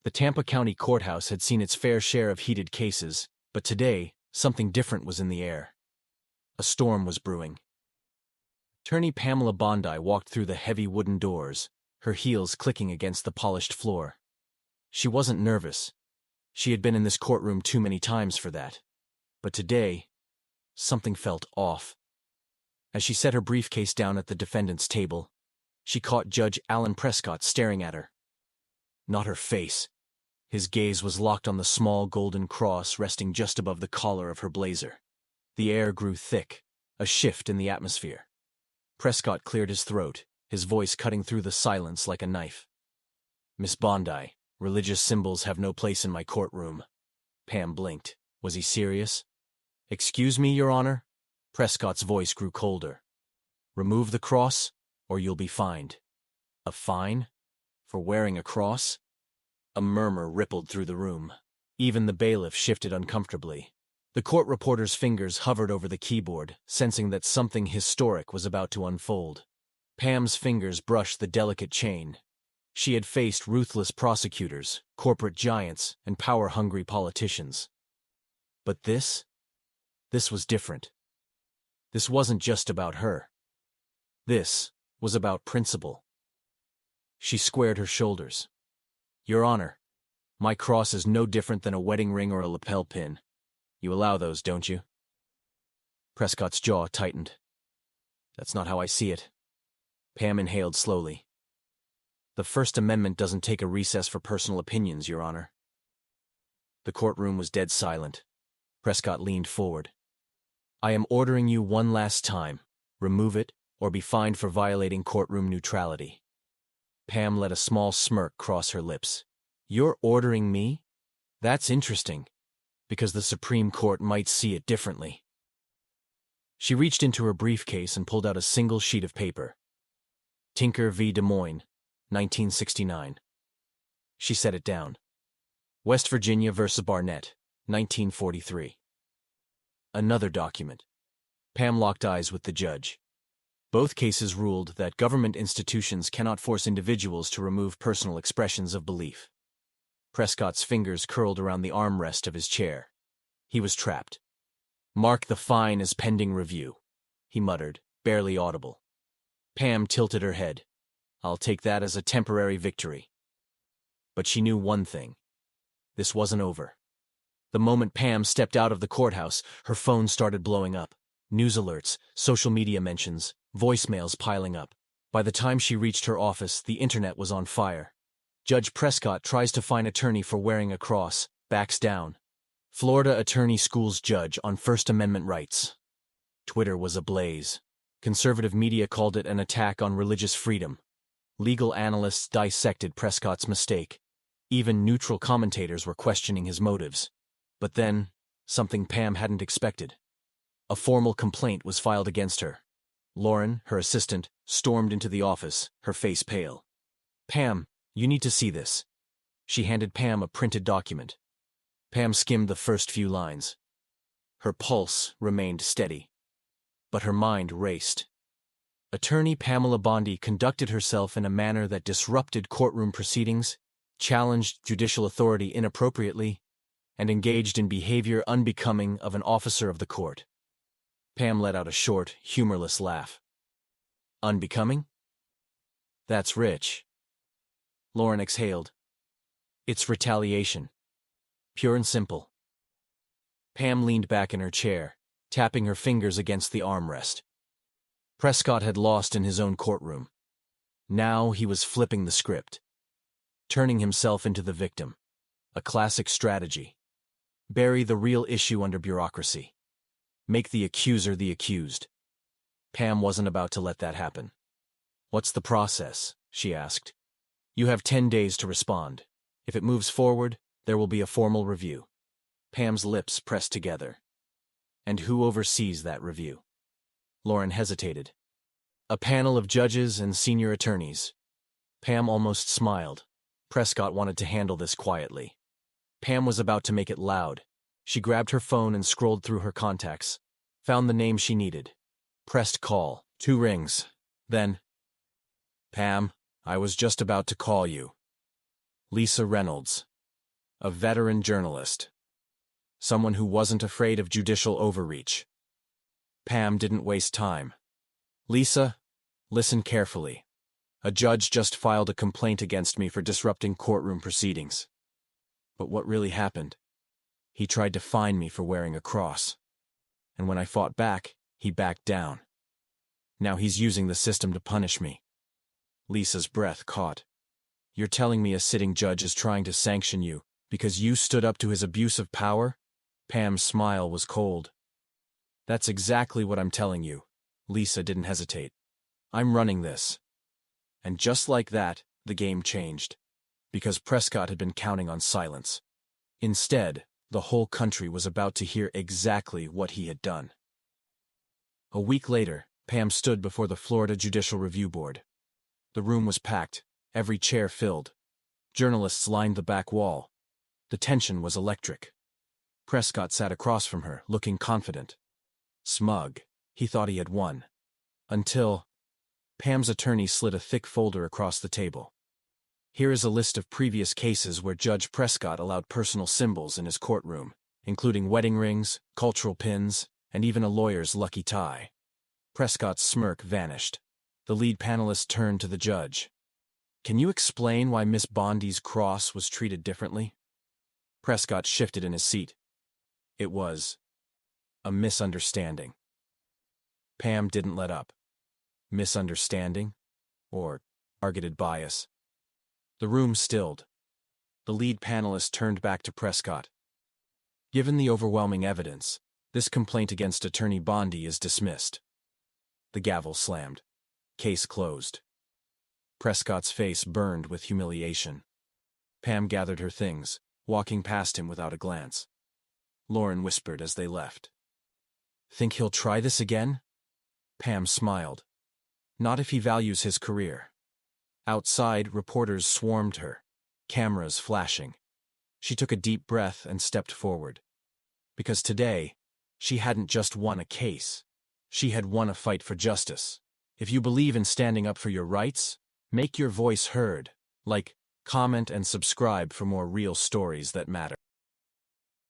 The Tampa County Courthouse had seen its fair share of heated cases, but today, something different was in the air. A storm was brewing. Attorney Pamela Bondi walked through the heavy wooden doors, her heels clicking against the polished floor. She wasn't nervous. She had been in this courtroom too many times for that. But today, something felt off. As she set her briefcase down at the defendant's table, she caught Judge Alan Prescott staring at her. Not her face. His gaze was locked on the small golden cross resting just above the collar of her blazer. The air grew thick, a shift in the atmosphere. Prescott cleared his throat, his voice cutting through the silence like a knife. "Miss Bondi, religious symbols have no place in my courtroom." Pam blinked. Was he serious? "Excuse me, Your Honor?" Prescott's voice grew colder. "Remove the cross, or you'll be fined." "A fine? For wearing a cross?" A murmur rippled through the room. Even the bailiff shifted uncomfortably. The court reporter's fingers hovered over the keyboard, sensing that something historic was about to unfold. Pam's fingers brushed the delicate chain. She had faced ruthless prosecutors, corporate giants, and power-hungry politicians. But this was different. This wasn't just about her. This was about principle. She squared her shoulders. "Your Honor, my cross is no different than a wedding ring or a lapel pin. You allow those, don't you?" Prescott's jaw tightened. "That's not how I see it." Pam inhaled slowly. "The First Amendment doesn't take a recess for personal opinions, Your Honor." The courtroom was dead silent. Prescott leaned forward. "I am ordering you one last time. Remove it, or be fined for violating courtroom neutrality." Pam let a small smirk cross her lips. "You're ordering me? That's interesting, because the Supreme Court might see it differently." She reached into her briefcase and pulled out a single sheet of paper. Tinker v. Des Moines, 1969. She set it down. West Virginia v. Barnett, 1943. Another document. Pam locked eyes with the judge. Both cases ruled that government institutions cannot force individuals to remove personal expressions of belief. Prescott's fingers curled around the armrest of his chair. He was trapped. "Mark the fine as pending review," he muttered, barely audible. Pam tilted her head. "I'll take that as a temporary victory." But she knew one thing. This wasn't over. The moment Pam stepped out of the courthouse, her phone started blowing up. News alerts, social media mentions, voicemails piling up. By the time she reached her office, the internet was on fire. Judge Prescott tries to fine attorney for wearing a cross, backs down. Florida attorney schools judge on First Amendment rights. Twitter was ablaze. Conservative media called it an attack on religious freedom. Legal analysts dissected Prescott's mistake. Even neutral commentators were questioning his motives. But then, something Pam hadn't expected. A formal complaint was filed against her. Lauren, her assistant, stormed into the office, her face pale. "Pam, you need to see this." She handed Pam a printed document. Pam skimmed the first few lines. Her pulse remained steady, but her mind raced. Attorney Pamela Bondi conducted herself in a manner that disrupted courtroom proceedings, challenged judicial authority inappropriately, and engaged in behavior unbecoming of an officer of the court. Pam let out a short, humorless laugh. "Unbecoming? That's rich." Lauren exhaled. "It's retaliation. Pure and simple." Pam leaned back in her chair, tapping her fingers against the armrest. Prescott had lost in his own courtroom. Now he was flipping the script, turning himself into the victim. A classic strategy. Bury the real issue under bureaucracy. Make the accuser the accused. Pam wasn't about to let that happen. "What's the process?" she asked. "You have 10 days to respond. If it moves forward, there will be a formal review." Pam's lips pressed together. "And who oversees that review?" Lauren hesitated. "A panel of judges and senior attorneys." Pam almost smiled. Prescott wanted to handle this quietly. Pam was about to make it loud. She grabbed her phone and scrolled through her contacts. Found the name she needed. Pressed call. 2 rings. Then, "Pam, I was just about to call you. Lisa Reynolds." A veteran journalist. Someone who wasn't afraid of judicial overreach. Pam didn't waste time. Lisa, listen carefully. A judge just filed a complaint against me for disrupting courtroom proceedings. But what really happened? He tried to fine me for wearing a cross. And when I fought back, he backed down. Now he's using the system to punish me. Lisa's breath caught. You're telling me a sitting judge is trying to sanction you because you stood up to his abuse of power? Pam's smile was cold. That's exactly what I'm telling you. Lisa didn't hesitate. I'm running this. And just like that, the game changed. Because Prescott had been counting on silence. Instead, the whole country was about to hear exactly what he had done. A week later, Pam stood before the Florida Judicial Review Board. The room was packed, every chair filled. Journalists lined the back wall. The tension was electric. Prescott sat across from her, looking confident. Smug. He thought he had won. Until Pam's attorney slid a thick folder across the table. Here is a list of previous cases where Judge Prescott allowed personal symbols in his courtroom, including wedding rings, cultural pins, and even a lawyer's lucky tie. Prescott's smirk vanished. The lead panelist turned to the judge. Can you explain why Miss Bondi's cross was treated differently? Prescott shifted in his seat. It was a misunderstanding. Pam didn't let up. Misunderstanding? Or targeted bias? The room stilled. The lead panelist turned back to Prescott. Given the overwhelming evidence, this complaint against Attorney Bondi is dismissed. The gavel slammed. Case closed. Prescott's face burned with humiliation. Pam gathered her things, walking past him without a glance. Lauren whispered as they left. Think he'll try this again? Pam smiled. Not if he values his career. Outside, reporters swarmed her, cameras flashing. She took a deep breath and stepped forward. Because today, she hadn't just won a case. She had won a fight for justice. If you believe in standing up for your rights, make your voice heard. Like, comment and subscribe for more real stories that matter.